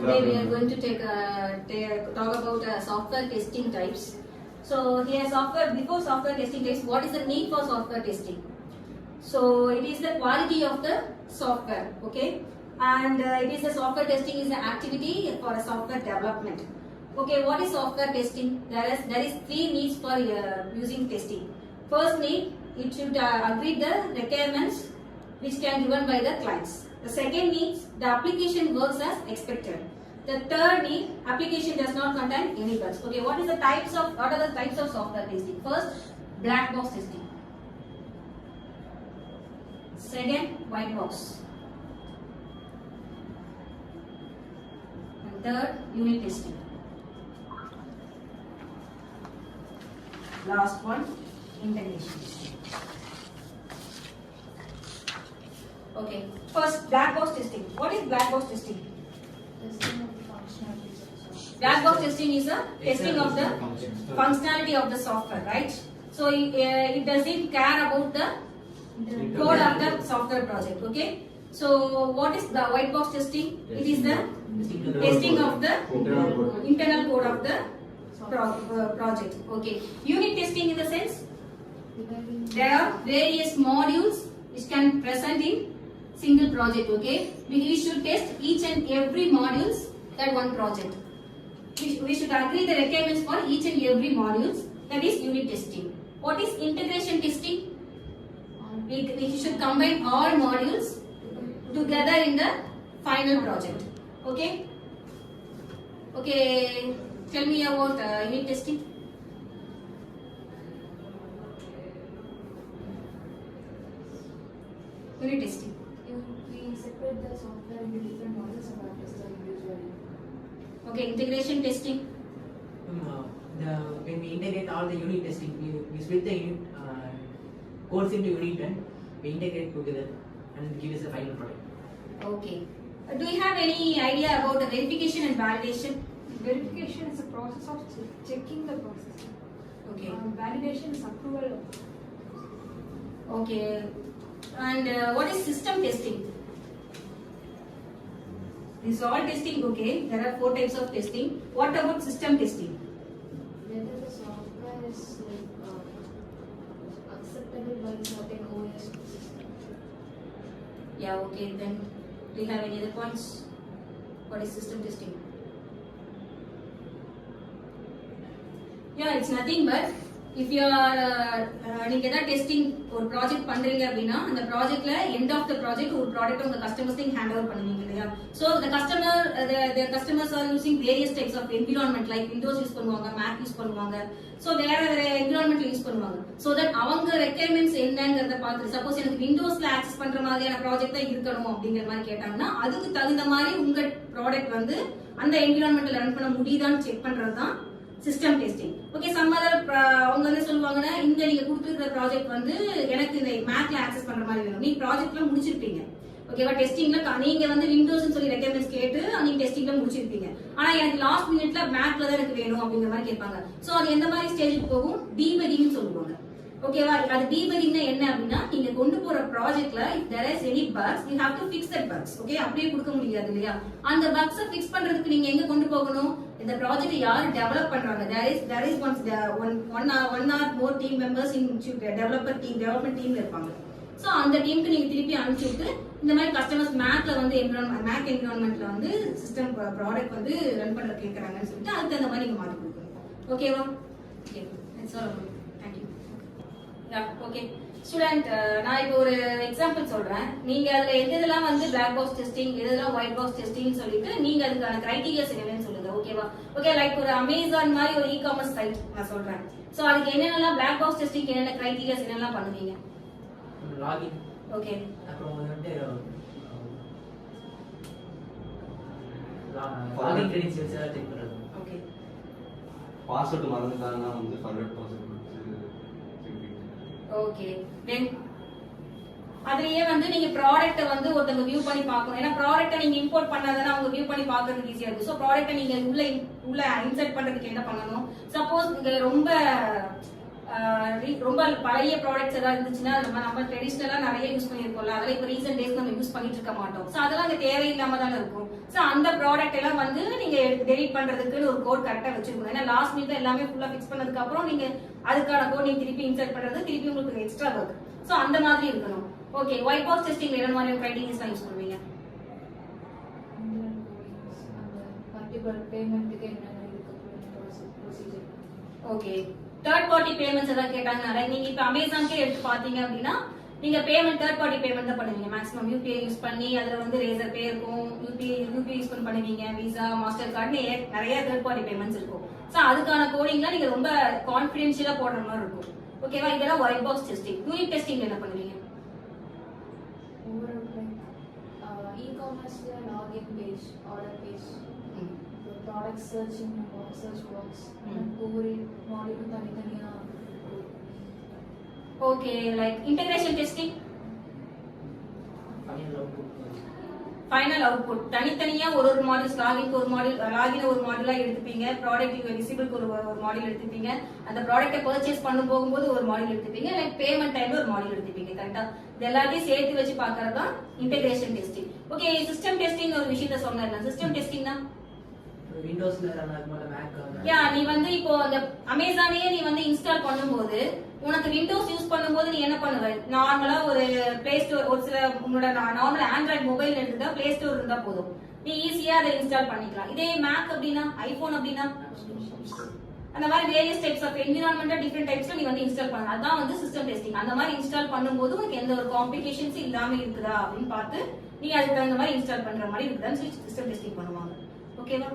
Today we are going to talk about software testing types. So here before software testing types, what is the need for software testing? So it is the quality of the software, okay? And it is the software testing is an activity for a software development. Okay, what is software testing? There is three needs for using testing. First need, it should agree the requirements which can be given by the clients. The second need, the application works as expected. The third need, application does not contain any bugs. Okay, what are the types of software testing? First, black box testing. Second, white box. And third, unit testing. Last one, integration. Okay, first black box testing. What is black box testing? Testing of the functionality. Black box testing is a testing of the functionality of the software, right? So it doesn't care about the code of the software project. Okay. So what is the white box testing? It is the testing of the internal code of the project. Okay. Unit testing in the sense there are various modules which can present in single project. Okay. We should test each and every modules that one project. We should agree the requirements for each and every modules. That is unit testing. What is integration testing? We should combine all modules together in the final project. Okay. Okay. Tell me about unit testing. Unit testing. We separate the software into different models of our tester individually. Okay, integration testing. When we integrate all the unit testing, we split the unit codes into unit and we integrate together and give us the final product. Okay. Do you have any idea about the verification and validation? Verification is a process of checking the process. Okay. Validation is approval. Okay. And what is system testing? This is all testing, okay. There are 4 types of testing. What about system testing? Whether the software is acceptable by certain OS system. Yeah, okay. Then do you have any other points? What is system testing? Yeah, it's nothing but if you are நீங்க ஏதாவது testing ஒரு project பண்றீங்க அப்படின்னா அந்த ப்ராஜெக்ட்ல end of the project ஒரு product உங்க கஸ்டமர்ஸ்க்கு ஹேண்ட் ஓவர் பண்ணுவீங்க இல்லையா? So the customers are using various types of environment like Windows use பண்ணுவாங்க, Mac யூஸ் பண்ணுவாங்க. சோ வேற என்விரான்மென்ட் யூஸ் பண்ணுவாங்க. சோ தட் அவங்க ரெக்யர்மெண்ட்ஸ் என்னங்கறத பார்த்து சப்போஸ் எனக்கு விண்டோஸ்ல ஆக்சஸ் பண்ற மாதிரியான ப்ராஜெக்ட் தான் இருக்கணும் அப்படிங்கிற மாதிரி கேட்டாங்கன்னா அதுக்கு தகுந்த மாதிரி உங்க ப்ராடக்ட் வந்து அந்த என்விரான்மென்ட்ல ரன் பண்ண முடியுதான்னு செக் பண்றது தான் system testing. Okay, some other அவங்க என்ன சொல்லுவாங்கன்னா இந்த நீங்க கொடுத்துருக்கிற ப்ராஜெக்ட் வந்து எனக்கு இந்த மேக்ல ஆக்சஸ் பண்ற மாதிரி வேணும். நீங்க ப்ராஜெக்ட்ல முடிச்சிருப்பீங்க. ஓகேவா? டெஸ்டிங்ல நீங்க வந்து விண்டோஸ்னு சொல்லி ரெக்யர்மெண்ட்ஸ் கேட்டு நீங்க டெஸ்டிங்ல முடிச்சிருப்பீங்க. ஆனா எனக்கு லாஸ்ட் மினிட்ல மேக்ல தான் எனக்கு வேணும் அப்படிங்கிற மாதிரி கேட்பாங்க. சோ அது எந்த மாதிரி ஸ்டேஜுக்கு போகும்? டீபக்கிங் சொல்லுவாங்க. ஓகேவா? அது டீபக்கிங்னா என்ன அப்படின்னா நீங்க கொண்டு போற ப்ராஜெக்ட்ல if there is any bugs you have to fix that bugs. Okay, அப்படியே கொடுக்க முடியாது இல்லையா? அந்த பக்ஸை ஃபிக்ஸ் பண்றதுக்கு நீங்க எங்க கொண்டு போகணும்? இந்த ப்ராஜெக்ட் யார் டெவலப் பண்றாங்க? there is one or more team members in development team இருப்பாங்க. சோ அந்த டீமுக்கு நீங்க திருப்பி அனுப்பிச்சிட்டு இந்த மாதிரி கஸ்டமர்ஸ் மேக்ல வந்து மேக் என்விரான்மென்ட்ல வந்து சிஸ்டம் ப்ராடக்ட் வந்து ரன் பண்ற கேக்குறாங்கன்னு சொல்லிட்டு அதுக்கு அந்த மாதிரி நீங்க மாத்தி கொடுக்கணும். ஓகேவா? Okay, that's all. Thank you. Yeah, okay student, நான் இப்போ ஒரு எக்ஸாம்பிள் சொல்றேன். நீங்க அதுல எதெல்லாம் வந்து பிளாக் பாக்ஸ் டெஸ்டிங், எதெல்லாம் ஒயிட் பாக்ஸ் டெஸ்டிங் சொல்லிட்டு நீங்க அதுக்கான கிரைட்டீரியாஸ் என்னன்னு சொல்லுங்க. ஓகேவா? ஓகே, லைக் ஒரு அமேசான் மாதிரி ஒரு இ-காமர்ஸ் சைட் நான் சொல்றேன். சோ அதுக்கு என்னென்னலாம் பிளாக் பாக்ஸ் டெஸ்டிங் என்னென்ன கிரைட்டீரியாஸ் என்னெல்லாம் பண்ணுவீங்க? லாகின். ஓகே. அப்புறம் வந்து லாகின் கிரெடென்ஷியல்ஸ் எல்லாம் செக் பண்றது. ஓகே. பாஸ்வேர்ட் மறந்துட்டாங்கன்னா வந்து 100% ஓகே. தென் அதுலயே வந்து நீங்க ப்ராடக்ட்ட வந்து ஒருத்தங்க வியூ பண்ணி பார்க்கணும். ஏன்னா ப்ராடக்ட்ட நீங்க இம்போர்ட் பண்ணாதானே அவங்க வியூ பண்ணி பார்க்கிறதுக்கு ஈஸியா இருக்கும். சோ ப்ராடக்ட்ட நீங்க உள்ள இன்சர்ட் பண்றதுக்கு என்ன பண்ணணும்? சப்போஸ் நீங்க ரொம்ப ரொம்ப பழைய ப்ராடக்ட்ஸ் ஏதாவது இருந்துச்சுன்னா நம்ம ட்ரெடிஷ்னலா நிறைய யூஸ் பண்ணிருக்கோம்ல, அதெல்லாம் இப்ப ரீசன்ட் டேஸ் நம்ம யூஸ் பண்ணிட்டு இருக்க மாட்டோம். சோ அதெல்லாம் அங்க தேவையில்லாம தானே இருக்கும். சோ அந்த ப்ராடக்ட் எல்லாம் வந்து நீங்க டெலிட் பண்றதுக்குன்னு ஒரு கோட் கரெக்டா வச்சிருக்கணும். ஏன்னா லாஸ்ட் மினிட்ல எல்லாமே ஃபுல்லா ஃபிக்ஸ் பண்ணதுக்கு அப்புறம் நீங்க அதுக்கான கோட் நீங்க திருப்பி இன்சர்ட் பண்றது திருப்பி உங்களுக்கு எக்ஸ்ட்ரா ஒர்க். சோ அந்த மாதிரி இருக்கணும். ஓகே, ஒயிட் பாக்ஸ் டெஸ்டிங்ல என்ன மாதிரி கிரைட்டீரியாஸ் யூஸ் பண்ணுவீங்க? அந்த பர்டிகுலர் பேமெண்ட்டுக்கு என்னென்ன இருக்கு procedure. Okay, third party payments ஏதாவது கேட்டாங்கனால நீங்க இப்ப அமேசான்க்கே எடுத்து பாத்தீங்க அப்படின்னா நீங்க பேமெண்ட் தேர்ட் பார்ட்டி பேமெண்ட் தான் பண்ணுவீங்க. மேக்ஸிமம் யூபிஐ யூஸ் பண்ணி அதுல வந்து ரேசர் பே இருக்கும், யூபிஐ யூஸ் பண்ணி பண்ணுவீங்க, விசா, மாஸ்டர் கார்டு நிறைய தேர்ட் பார்ட்டி பேமெண்ட்ஸ் இருக்கும். சோ அதுக்கான கோடிங்லாம் நீங்க ரொம்ப கான்ஃபிடென்ஷியலா போடுற மாதிரி இருக்கும். ஓகேவா? இதெல்லாம் white box testing. Unit testing என்ன பண்ணுவீங்க? ஓவரால் லைக் இ-காமர்ஸ்ல login page, order page, product searching search box, ஒவ்வொரு மாடியூலும் தனித்தனியா. Okay, like integration testing, final output தனித்தனியா ஒரு மாடல்ஸ் லாகின் ஒரு மாடலா எடுத்துப்பீங்க, ப்ராடக்ட் விசிபிளுக்கு ஒரு மாடல் எடுத்துப்பீங்க, அந்த ப்ராடக்ட்டை பர்ச்சேஸ் பண்ணும் போகும்போது ஒரு மாடல் எடுத்துப்பீங்க, லைக் பேமெண்ட் டைம்ல ஒரு மாடல் எடுத்துப்பீங்க. கரெக்டா? இது எல்லாத்தையும் சேர்த்து வச்சு பாக்குறது தான் integration testing. Okay, system testing ஒரு விஷயத்த சொன்னேன். சிஸ்டம் டெஸ்டிங் தான் விண்டோஸ்ல ரன் ஆகும்போது மேக் யா நீ வந்து இப்போ அந்த அமேசானே நீ வந்து இன்ஸ்டால் பண்ணும்போது உனக்கு விண்டோஸ் யூஸ் பண்ணும்போது நீ என்ன பண்ணுவ? நார்மலா ஒரு பிளே ஸ்டோர், ஒரு சில உன்னோட நார்மல் ஆண்ட்ராய்டு மொபைல் எடுத்துட்டா பிளே ஸ்டோர் இருந்தா போதும், நீ ஈஸியா அதை இன்ஸ்டால் பண்ணிக்கலாம். இதே மேக் அப்படின்னா, ஐபோன் அப்படின்னா அந்த மாதிரி வேரியஸ் டைப்ஸ் ஆஃப் என்விரான்மெண்டா டிஃபரெண்ட் டைப்ஸ்ல நீ வந்து இன்ஸ்டால் பண்ணலாம். அதான் வந்து சிஸ்டம் டெஸ்டிங். அந்த மாதிரி இன்ஸ்டால் பண்ணும்போது உனக்கு எந்த ஒரு காம்ப்ளிகேஷன்ஸ் இல்லாம இருக்குதா அப்படின்னு பார்த்து நீ அதுக்கு தகுந்த மாதிரி இன்ஸ்டால் பண்ற மாதிரி இருக்குதான்னு சொல்லி சிஸ்டம் டெஸ்டிங் பண்ணுவாங்க. ஓகேவா?